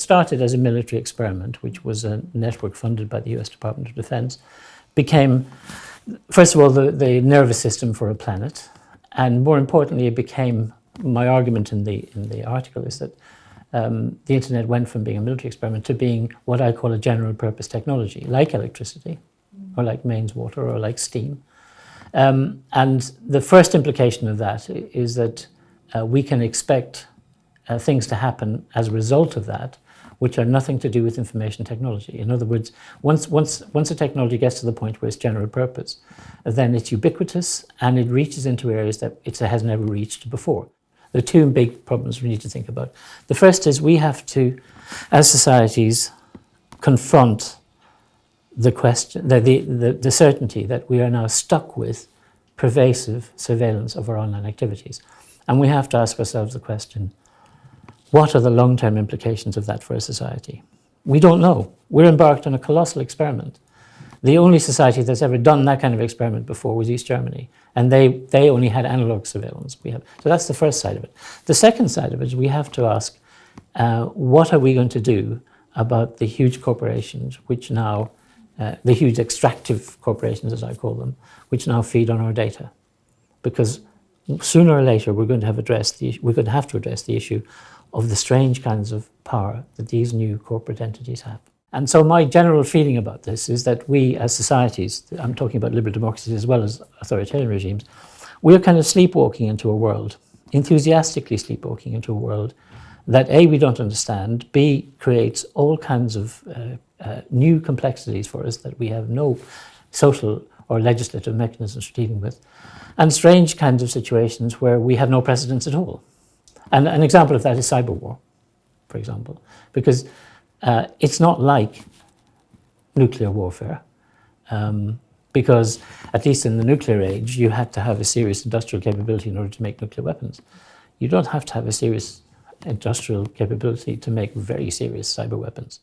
started as a military experiment, which was a network funded by the US Department of Defense, became, first of all, the nervous system for a planet. And more importantly, it became, my argument in the article is that the internet went from being a military experiment to being what I call a general purpose technology, like electricity, or like mains water, or like steam. And the first implication of that is that we can expect things to happen as a result of that, which are nothing to do with information technology. In other words, once a technology gets to the point where it's general purpose, then it's ubiquitous and it reaches into areas that it has never reached before. There are two big problems we need to think about. The first is we have to, as societies, confront the question, the certainty that we are now stuck with pervasive surveillance of our online activities. And we have to ask ourselves the question, what are the long-term implications of that for a society? We don't know. We're embarked on a colossal experiment. The only society that's ever done that kind of experiment before was East Germany, and they only had analog surveillance. So that's the first side of it. The second side of it is we have to ask, what are we going to do about the huge corporations, which now, the huge extractive corporations, as I call them, which now feed on our data? Because sooner or later we're going to have to address the issue of the strange kinds of power that these new corporate entities have. And so my general feeling about this is that we as societies, I'm talking about liberal democracies as well as authoritarian regimes, we're kind of sleepwalking into a world, enthusiastically sleepwalking into a world that A, we don't understand, B, creates all kinds of new complexities for us that we have no social or legislative mechanisms for dealing with, and strange kinds of situations where we have no precedents at all. And an example of that is cyber war, for example, because it's not like nuclear warfare, because at least in the nuclear age, you had to have a serious industrial capability in order to make nuclear weapons. You don't have to have a serious industrial capability to make very serious cyber weapons.